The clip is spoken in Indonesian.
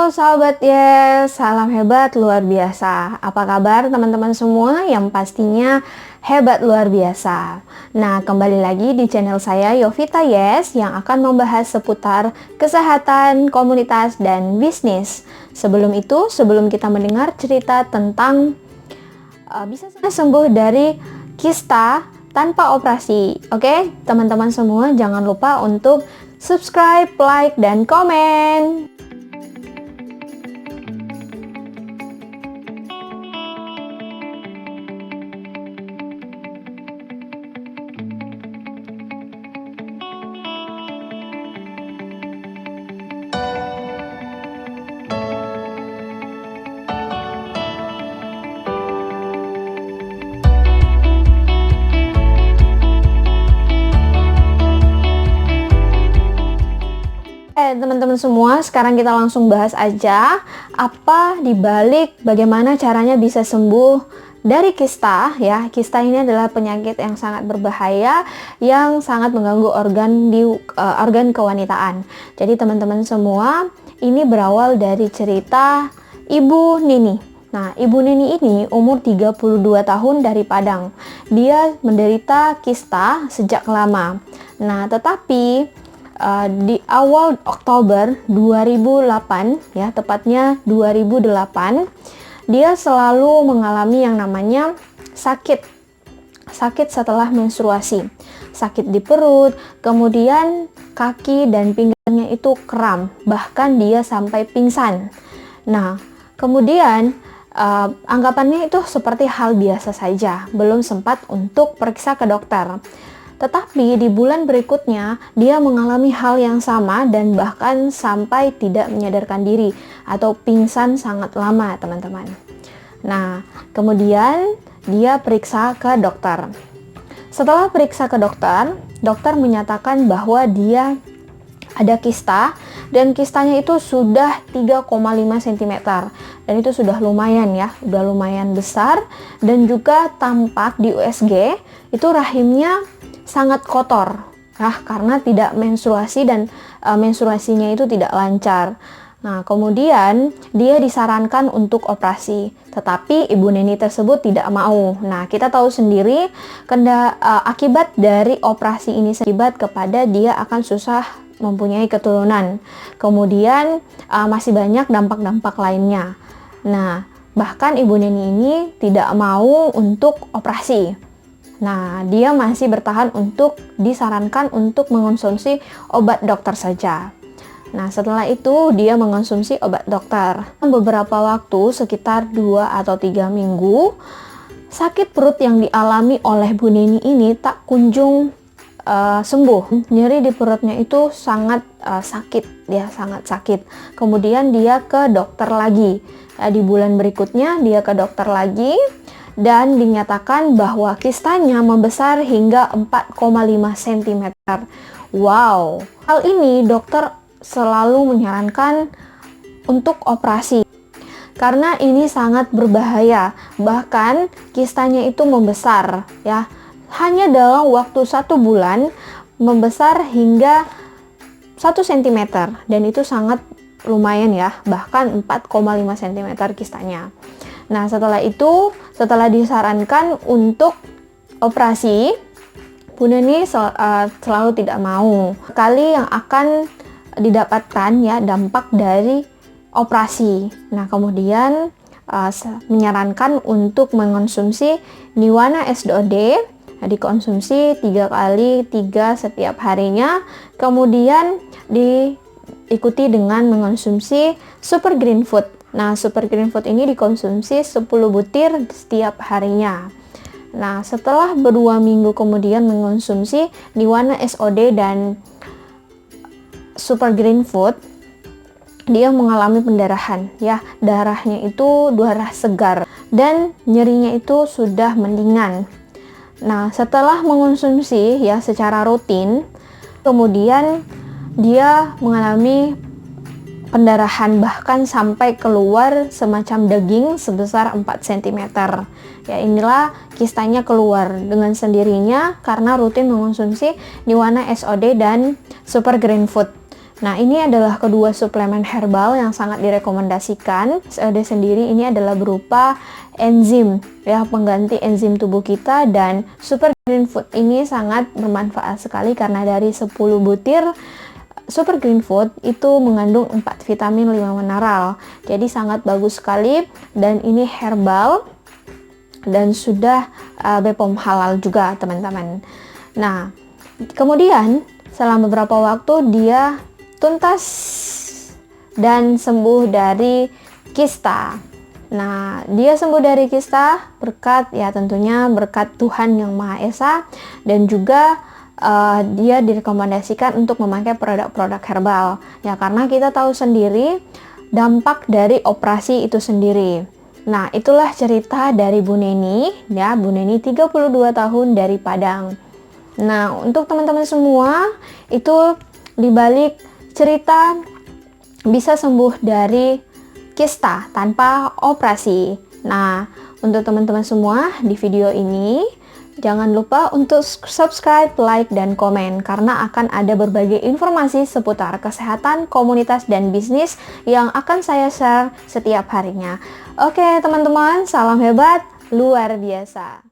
Halo sahabat Yes, salam hebat luar biasa. Apa kabar teman-teman semua yang pastinya hebat luar biasa. Nah, kembali lagi di channel saya Yovita Yes yang akan membahas seputar kesehatan, komunitas, dan bisnis. Sebelum itu, sebelum kita mendengar cerita tentang bisa sembuh dari kista tanpa operasi. Oke, teman-teman semua jangan lupa untuk subscribe, like, dan komen. Teman-teman semua, sekarang kita langsung bahas aja apa dibalik bagaimana caranya bisa sembuh dari kista ya. Kista ini adalah penyakit yang sangat berbahaya yang sangat mengganggu organ kewanitaan. Jadi teman-teman semua, ini berawal dari cerita Ibu Nini. Nah, Ibu Nini ini umur 32 tahun dari Padang. Dia menderita kista sejak lama. Nah, tetapi di awal Oktober 2008 ya, tepatnya 2008, dia selalu mengalami yang namanya sakit setelah menstruasi, sakit di perut, kemudian kaki dan pinggangnya itu kram, bahkan dia sampai pingsan. Nah, kemudian anggapannya itu seperti hal biasa saja, belum sempat untuk periksa ke dokter. Tetapi di bulan berikutnya, dia mengalami hal yang sama dan bahkan sampai tidak menyadarkan diri atau pingsan sangat lama, teman-teman. Nah, kemudian dia periksa ke dokter. Setelah periksa ke dokter, dokter menyatakan bahwa dia ada kista dan kistanya itu sudah 3,5 cm dan itu sudah lumayan ya, udah lumayan besar, dan juga tampak di USG itu rahimnya sangat kotor karena tidak menstruasi dan menstruasinya itu tidak lancar. Nah, kemudian dia disarankan untuk operasi, tetapi Ibu Neni tersebut tidak mau. Nah, kita tahu sendiri akibat dari operasi ini akibat kepada dia akan susah mempunyai keturunan. Kemudian masih banyak dampak-dampak lainnya. Nah, bahkan Ibu Neni ini tidak mau untuk operasi. Nah, dia masih bertahan untuk disarankan untuk mengonsumsi obat dokter saja. Nah, setelah itu dia mengonsumsi obat dokter. Beberapa waktu, sekitar 2 atau 3 minggu, sakit perut yang dialami oleh Bu Neni ini tak kunjung sembuh. Nyeri di perutnya itu sangat sakit, ya, sangat sakit. Kemudian dia ke dokter lagi. Di bulan berikutnya dia ke dokter lagi dan dinyatakan bahwa kistanya membesar hingga 4,5 cm. Wow, hal ini dokter selalu menyarankan untuk operasi karena ini sangat berbahaya. Bahkan kistanya itu membesar ya, hanya dalam waktu 1 bulan membesar hingga 1 cm dan itu sangat lumayan ya, bahkan 4,5 cm kistanya. Nah, setelah disarankan untuk operasi, Bu Neni selalu tidak mau. Kali yang akan didapatkan ya dampak dari operasi. Nah, kemudian menyarankan untuk mengonsumsi Niwana SOD, dikonsumsi 3 kali 3 setiap harinya. Kemudian diikuti dengan mengonsumsi Super Green Food. Nah, Super Green Food ini dikonsumsi 10 butir setiap harinya. Nah, setelah 2 minggu kemudian mengonsumsi Niwana SOD dan Super Green Food, dia mengalami pendarahan ya, darahnya itu darah segar dan nyerinya itu sudah mendingan. Nah, setelah mengonsumsi ya secara rutin, kemudian dia mengalami pendarahan, bahkan sampai keluar semacam daging sebesar 4 cm. Ya, inilah kistanya keluar dengan sendirinya karena rutin mengonsumsi Niwana SOD dan Super Green Food. Nah, ini adalah kedua suplemen herbal yang sangat direkomendasikan. Dia sendiri ini adalah berupa enzim, ya, pengganti enzim tubuh kita, dan Super Green Food ini sangat bermanfaat sekali karena dari 10 butir Super Green Food itu mengandung 4 vitamin 5 mineral. Jadi sangat bagus sekali, dan ini herbal dan sudah BPOM halal juga, teman-teman. Nah, kemudian selama beberapa waktu dia tuntas dan sembuh dari kista. Nah, dia sembuh dari kista berkat, ya tentunya berkat Tuhan Yang Maha Esa, dan juga dia direkomendasikan untuk memakai produk-produk herbal, ya karena kita tahu sendiri dampak dari operasi itu sendiri. Nah, itulah cerita dari Bu Neni, ya, Bu Neni 32 tahun dari Padang. Nah, untuk teman-teman semua, itu dibalik cerita bisa sembuh dari kista tanpa operasi. Nah, untuk teman-teman semua di video ini, jangan lupa untuk subscribe, like, dan komen, karena akan ada berbagai informasi seputar kesehatan, komunitas, dan bisnis yang akan saya share setiap harinya. Oke teman-teman, salam hebat, luar biasa.